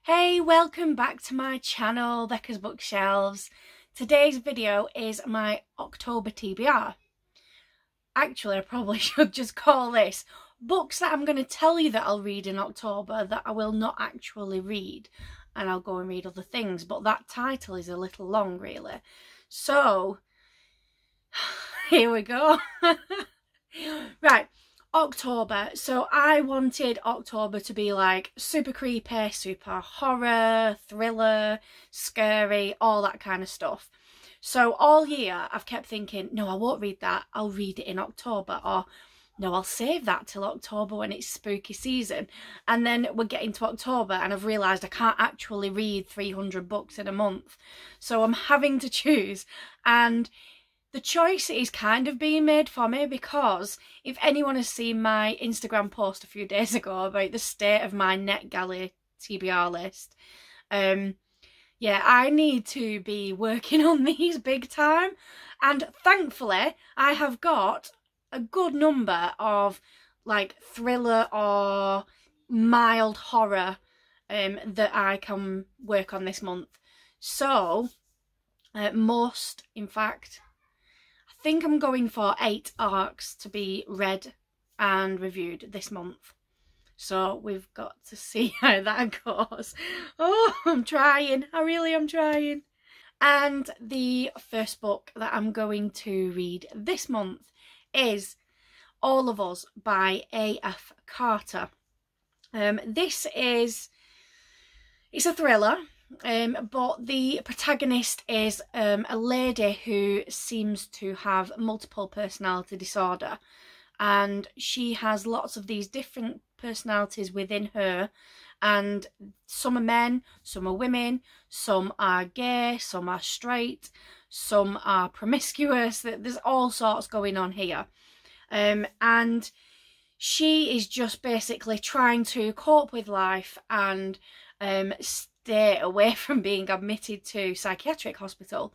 Hey, welcome back to my channel, Bekah's Bookshelves. Today's video is my October TBR. Actually, I probably should just call this books that I'm going to tell you that I'll read in October that I will not actually read, and I'll go and read other things, but that title is a little long really. So, here we go. Right. October. So I wanted October to be like super creepy, super horror, thriller, scary, all that kind of stuff. So all year I've kept thinking, no, I won't read that. I'll read it in October. Or no, I'll save that till October when it's spooky season. And then we're getting to October and I've realised I can't actually read 300 books in a month. So I'm having to choose, and the choice is kind of being made for me, because if anyone has seen my Instagram post a few days ago about the state of my NetGalley TBR list, yeah, I need to be working on these big time. And thankfully, I have got a good number of like thriller or mild horror that I can work on this month. So, most, in fact, I think I'm going for 8 arcs to be read and reviewed this month. So we've got to see how that goes. Oh, I'm trying. I really am trying. And the first book that I'm going to read this month is All of Us by A.F. Carter. It's a thriller. But the protagonist is a lady who seems to have multiple personality disorder, and she has lots of these different personalities within her, and some are men, some are women, some are gay, some are straight, some are promiscuous. There's all sorts going on here, and she is just basically trying to cope with life and stay away from being admitted to psychiatric hospital.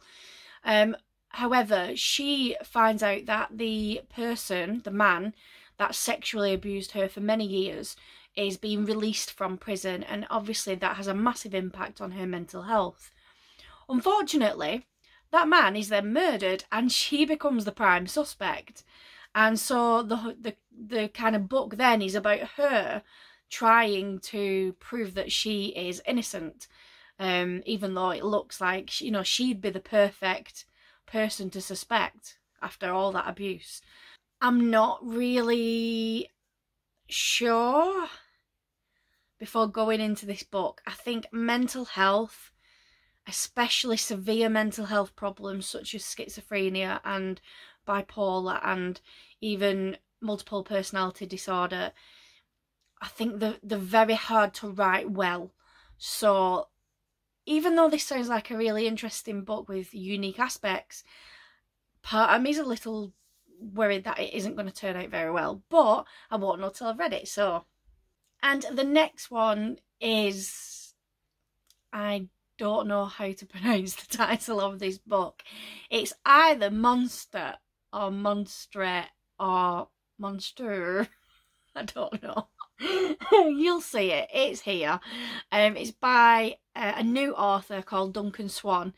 However, she finds out that the man that sexually abused her for many years is being released from prison, and obviously that has a massive impact on her mental health. Unfortunately, that man is then murdered and she becomes the prime suspect. And so the kind of book then is about her trying to prove that she is innocent, even though it looks like, you know, she'd be the perfect person to suspect after all that abuse. I'm not really sure before going into this book. I think mental health, especially severe mental health problems such as schizophrenia and bipolar and even multiple personality disorder, I think they're very hard to write well. So even though this sounds like a really interesting book with unique aspects, part of me is a little worried that it isn't going to turn out very well. But I won't know till I've read it. So, and the next one is, I don't know how to pronounce the title of this book. It's either Monster or Monstre or Monster. I don't know. You'll see it. It's here. It's by a new author called Duncan Swan.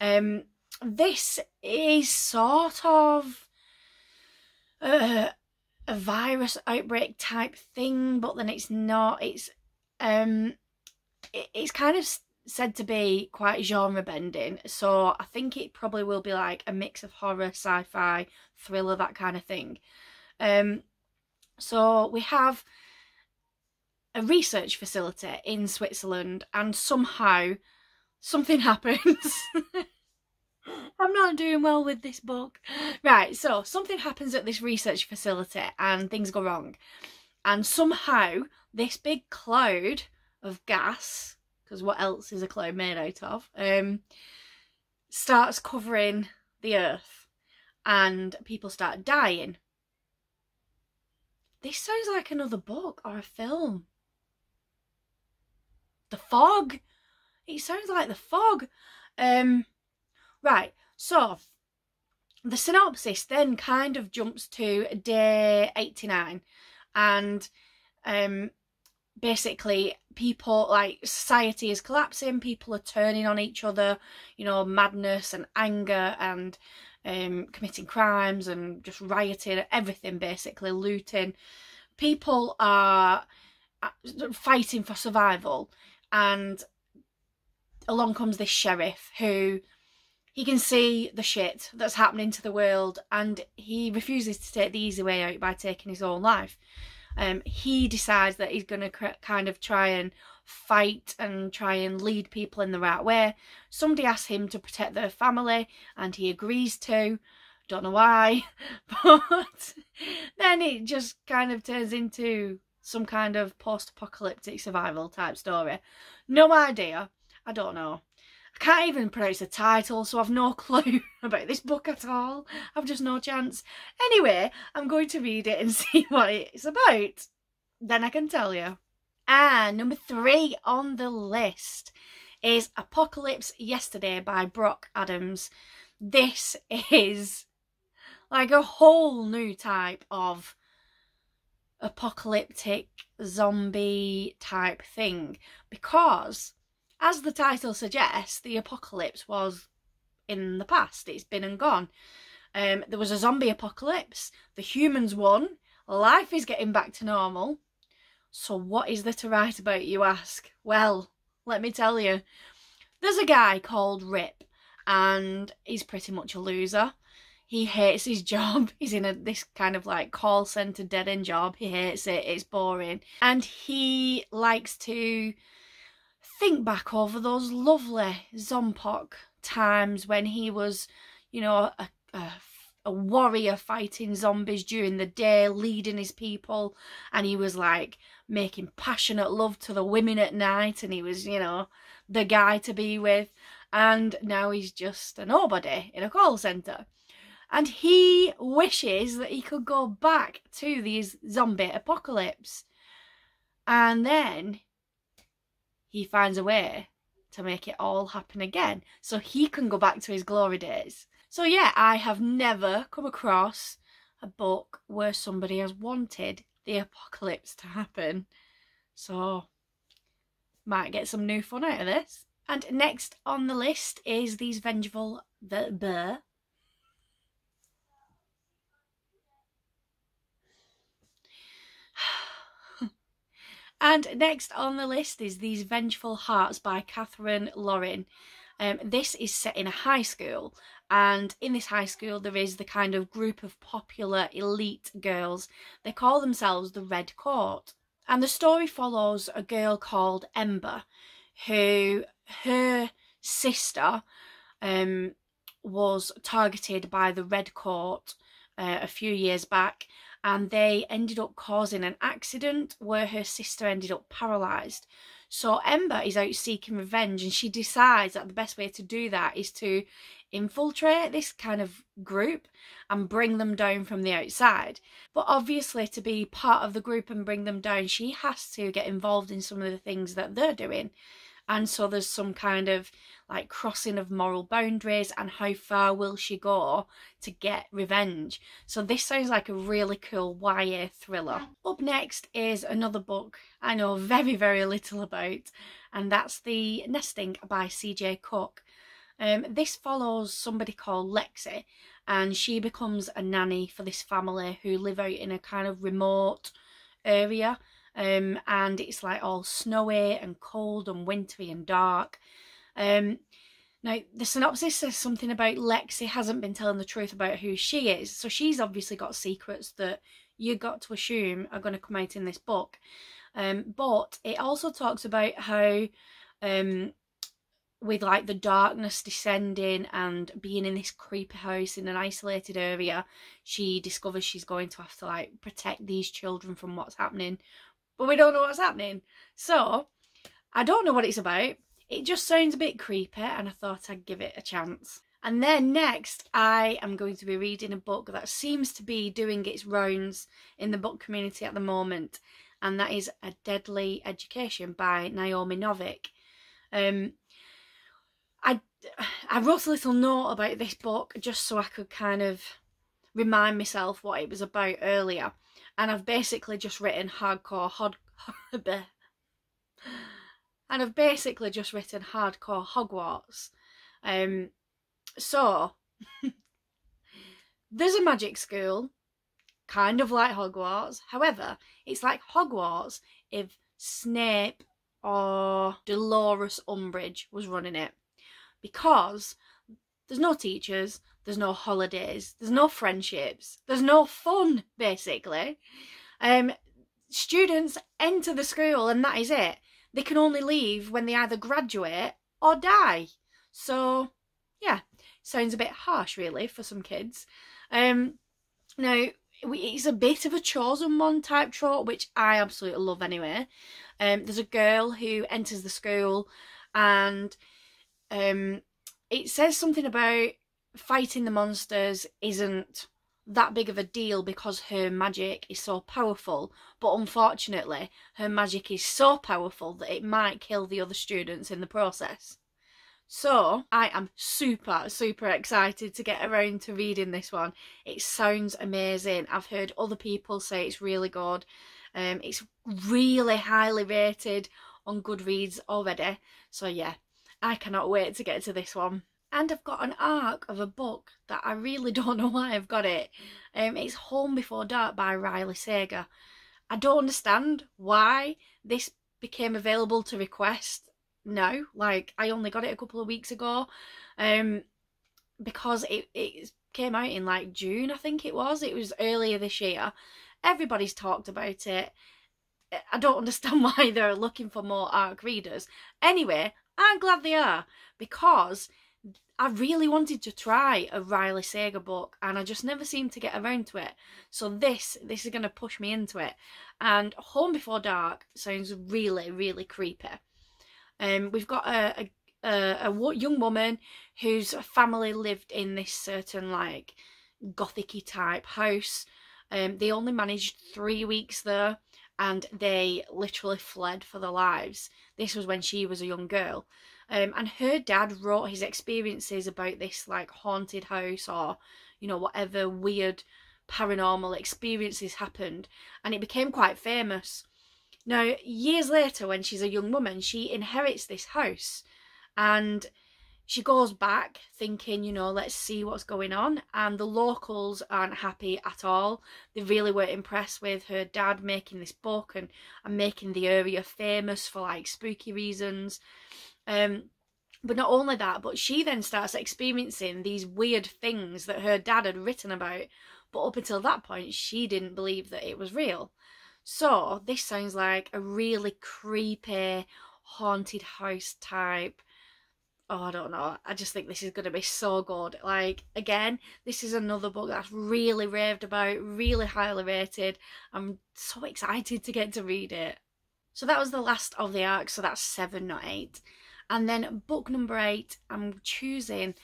This is sort of a virus outbreak type thing, but then it's not. It's kind of said to be quite genre bending, so I think it probably will be like a mix of horror, sci-fi, thriller, that kind of thing. So we have a research facility in Switzerland, and somehow something happens. I'm not doing well with this book. Right, so something happens at this research facility and things go wrong. And somehow this big cloud of gas, because what else is a cloud made out of, starts covering the earth and people start dying. This sounds like another book or a film. The Fog. It sounds like The Fog. Right, so the synopsis then kind of jumps to day 89, and basically people, like, society is collapsing, people are turning on each other, you know, madness and anger and committing crimes and just rioting, everything basically, looting. People are fighting for survival, and along comes this sheriff who, he can see the shit that's happening to the world, and he refuses to take the easy way out by taking his own life. He decides that he's going to kind of try and fight and try and lead people in the right way. Somebody asks him to protect their family and he agrees to. Don't know why, but then it just kind of turns into some kind of post-apocalyptic survival type story. No idea. I don't know. I can't even pronounce the title, so I've no clue about this book at all. I've just no chance. Anyway, I'm going to read it and see what it's about. Then I can tell you. And number 3 on the list is Apocalypse Yesterday by Brock Adams. This is like a whole new type of apocalyptic zombie type thing, because, as the title suggests, the apocalypse was in the past. It's been and gone. There was a zombie apocalypse. The humans won. Life is getting back to normal. So what is there to write about, you ask? Well, let me tell you. There's a guy called Rip, and he's pretty much a loser. He hates his job. He's in this kind of like call centre dead end job. He hates it. It's boring. And he likes to think back over those lovely Zompok times when he was, you know, a warrior fighting zombies during the day, leading his people, and he was like making passionate love to the women at night, and he was, you know, the guy to be with. And now he's just a nobody in a call centre. And he wishes that he could go back to these zombie apocalypse. And then he finds a way to make it all happen again, so he can go back to his glory days. So yeah, I have never come across a book where somebody has wanted the apocalypse to happen. So might get some new fun out of this. And next on the list is these Vengeful And next on the list is These Vengeful Hearts by Catherine Lauren. This is set in a high school, and in this high school there is the kind of group of popular elite girls. They call themselves the Red Court. And the story follows a girl called Ember, who, her sister was targeted by the Red Court a few years back, and they ended up causing an accident where her sister ended up paralysed. So Ember is out seeking revenge, and she decides that the best way to do that is to infiltrate this kind of group and bring them down from the outside. But obviously, to be part of the group and bring them down, she has to get involved in some of the things that they're doing. And so there's some kind of like crossing of moral boundaries, and how far will she go to get revenge. So this sounds like a really cool YA thriller. Up next is another book I know very, very little about, and that's The Nesting by CJ Cook. This follows somebody called Lexi, and she becomes a nanny for this family who live out in a kind of remote area. And it's like all snowy and cold and wintry and dark. Now, the synopsis says something about Lexi hasn't been telling the truth about who she is. So she's obviously got secrets that you got to assume are going to come out in this book. But it also talks about how, with like the darkness descending and being in this creepy house in an isolated area, she discovers she's going to have to like protect these children from what's happening. But we don't know what's happening. So I don't know what it's about. It just sounds a bit creepy, and I thought I'd give it a chance. And then next, I am going to be reading a book that seems to be doing its rounds in the book community at the moment, and that is A Deadly Education by Naomi Novik. I wrote a little note about this book just so I could kind of remind myself what it was about earlier. And I've basically just written hardcore And I've basically just written hardcore Hogwarts. So, there's a magic school, kind of like Hogwarts. However, it's like Hogwarts if Snape or Dolores Umbridge was running it. Because there's no teachers, there's no holidays, there's no friendships, there's no fun, basically. Students enter the school and that is it. They can only leave when they either graduate or die. So, yeah, sounds a bit harsh, really, for some kids. Now, it's a bit of a chosen one type trope, which I absolutely love anyway. There's a girl who enters the school and it says something about fighting the monsters isn't that big of a deal because her magic is so powerful, but unfortunately her magic is so powerful that it might kill the other students in the process. So I am super excited to get around to reading this one. It sounds amazing. I've heard other people say it's really good. It's really highly rated on Goodreads already, so yeah, I cannot wait to get to this one. And I've got an arc of a book that I really don't know why I've got it. It's Home Before Dark by Riley Sager. I don't understand why this became available to request now. Like, I only got it a couple of weeks ago. Because it came out in like June, I think it was. It was earlier this year. Everybody's talked about it. I don't understand why they're looking for more arc readers. Anyway, I'm glad they are, because I really wanted to try a Riley Sager book and I just never seemed to get around to it. So this is going to push me into it. And Home Before Dark sounds really creepy. We've got a young woman whose family lived in this certain like gothic-y type house. They only managed 3 weeks there and they literally fled for their lives. This was when she was a young girl. And her dad wrote his experiences about this like haunted house or, you know, whatever weird paranormal experiences happened, and it became quite famous. Now, years later, when she's a young woman, she inherits this house and she goes back thinking, you know, let's see what's going on. And the locals aren't happy at all. They really weren't impressed with her dad making this book and making the area famous for like spooky reasons. But not only that, but she then starts experiencing these weird things that her dad had written about. But up until that point, she didn't believe that it was real. So this sounds like a really creepy, haunted house type. Oh, I don't know. I just think this is going to be so good. Like, again, this is another book that's really raved about, really highly rated. I'm so excited to get to read it. So that was the last of the arcs, so that's 7, not 8. And then book number 8, I'm choosing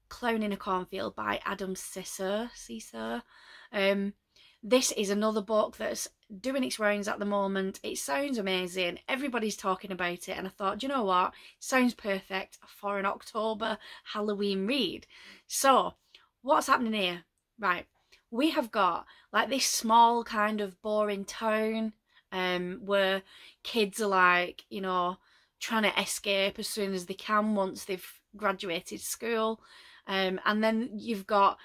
Clown in a Cornfield by Adam Cesar. This is another book that's doing its rounds at the moment. It sounds amazing. Everybody's talking about it. And I thought, you know what? It sounds perfect for an October Halloween read. So what's happening here? Right. We have got like this small kind of boring town where kids are like, you know, trying to escape as soon as they can once they've graduated school. And then you've got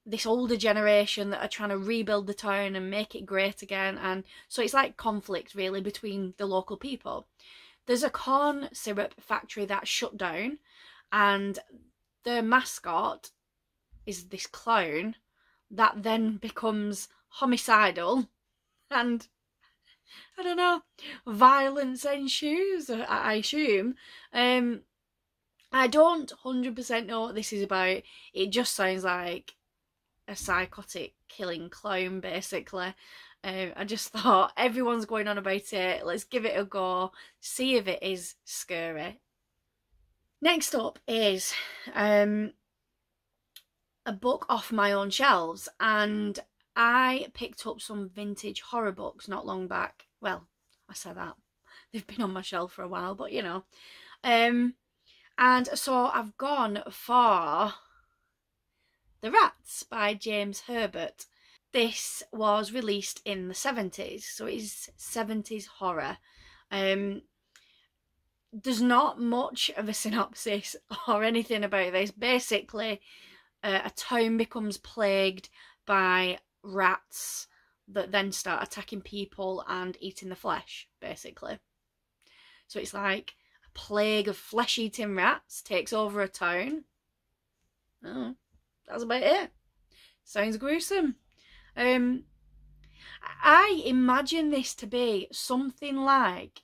this older generation that are trying to rebuild the town and make it great again. And so it's like conflict really between the local people. There's a corn syrup factory that shut down and the mascot is this clown that then becomes homicidal and, I don't know, violence ensues, I assume. I don't 100% know what this is about. It just sounds like a psychotic killing clown, basically. I just thought, everyone's going on about it, let's give it a go, see if it is scary. Next up is a book off my own shelves, and I picked up some vintage horror books not long back. Well, I say that, they've been on my shelf for a while, but you know. And so I've gone for The Rats by James Herbert. This was released in the 70s, so it's 70s horror. there's not much of a synopsis or anything about this. Basically, a town becomes plagued by rats that then start attacking people and eating the flesh, basically. So it's like a plague of flesh-eating rats takes over a town. Oh, that's about it. Sounds gruesome. I imagine this to be something like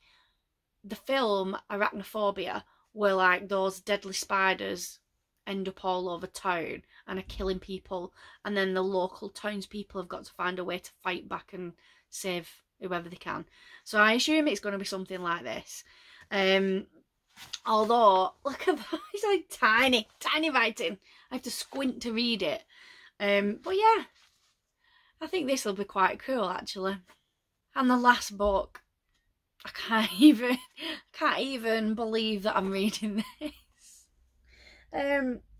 the film Arachnophobia, where like those deadly spiders end up all over town and are killing people, and then the local townspeople have got to find a way to fight back and save whoever they can. So I assume it's going to be something like this. Although, look at that, it's like tiny writing. I have to squint to read it. But yeah, I think this will be quite cool actually. And the last book, I can't even believe that I'm reading this.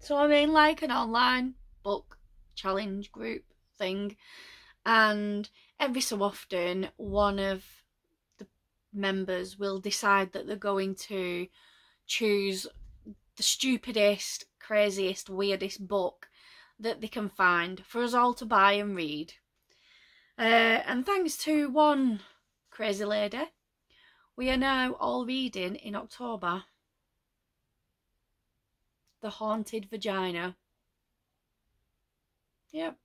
So I'm in like an online book challenge group thing, and every so often one of the members will decide that they're going to choose the stupidest, craziest, weirdest book that they can find for us all to buy and read. And thanks to one crazy lady, we are now all reading in October The Haunted Vagina. Yep.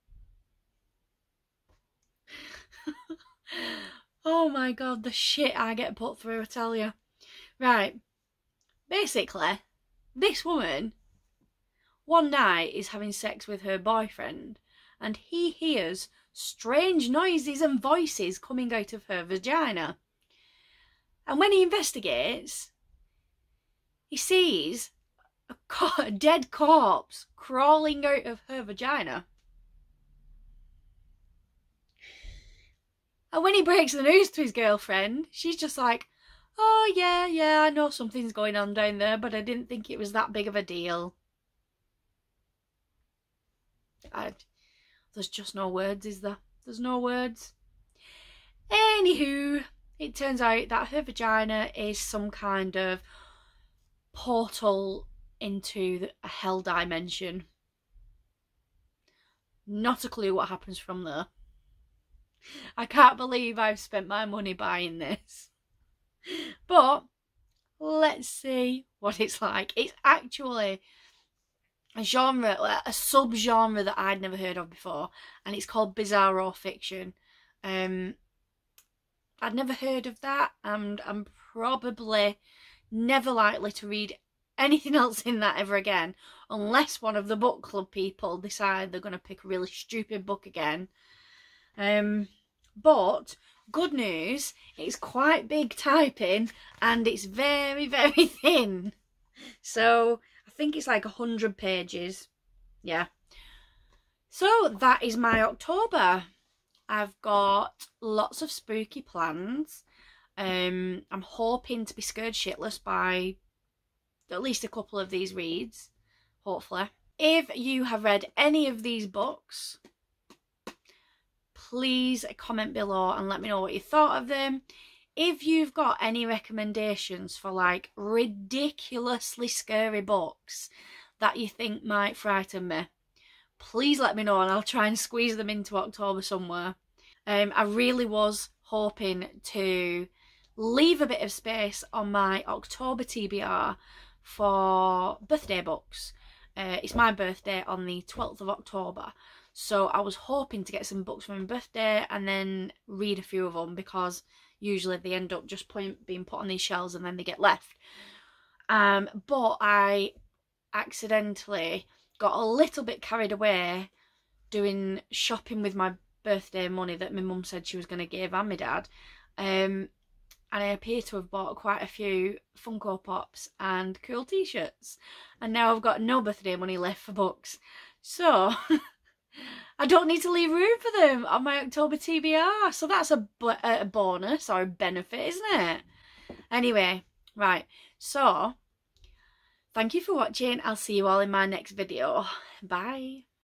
Oh my god, the shit I get put through, I tell you. Right. Basically, this woman one night is having sex with her boyfriend, and he hears strange noises and voices coming out of her vagina. And when he investigates, he sees a dead corpse crawling out of her vagina. And when he breaks the news to his girlfriend, she's just like, oh yeah, I know something's going on down there, but I didn't think it was that big of a deal. There's just no words, is there? There's no words. Anywho, it turns out that her vagina is some kind of portal into a hell dimension. Not a clue what happens from there. I can't believe I've spent my money buying this. But let's see what it's like. It's actually a genre, a sub-genre that I'd never heard of before, and it's called bizarro fiction. I'd never heard of that, and I'm probably never likely to read anything else in that ever again, unless one of the book club people decide they're going to pick a really stupid book again. But good news, it's quite big typing and it's very, very thin. So I think it's like 100 pages. Yeah. So that is my October. I've got lots of spooky plans. I'm hoping to be scared shitless by at least a couple of these reads, hopefully. If you have read any of these books, please comment below and let me know what you thought of them. If you've got any recommendations for like ridiculously scary books that you think might frighten me, please let me know and I'll try and squeeze them into October somewhere. I really was hoping to leave a bit of space on my October TBR for birthday books. It's my birthday on the 12th of October. So I was hoping to get some books for my birthday and then read a few of them, because usually they end up just being put on these shelves and then they get left. But I accidentally got a little bit carried away doing shopping with my birthday money that my mum said she was going to give and my dad. And I appear to have bought quite a few Funko Pops and cool t-shirts. And now I've got no birthday money left for books. So I don't need to leave room for them on my October TBR. So that's a bonus or a benefit, isn't it? Anyway, right. So thank you for watching. I'll see you all in my next video. Bye.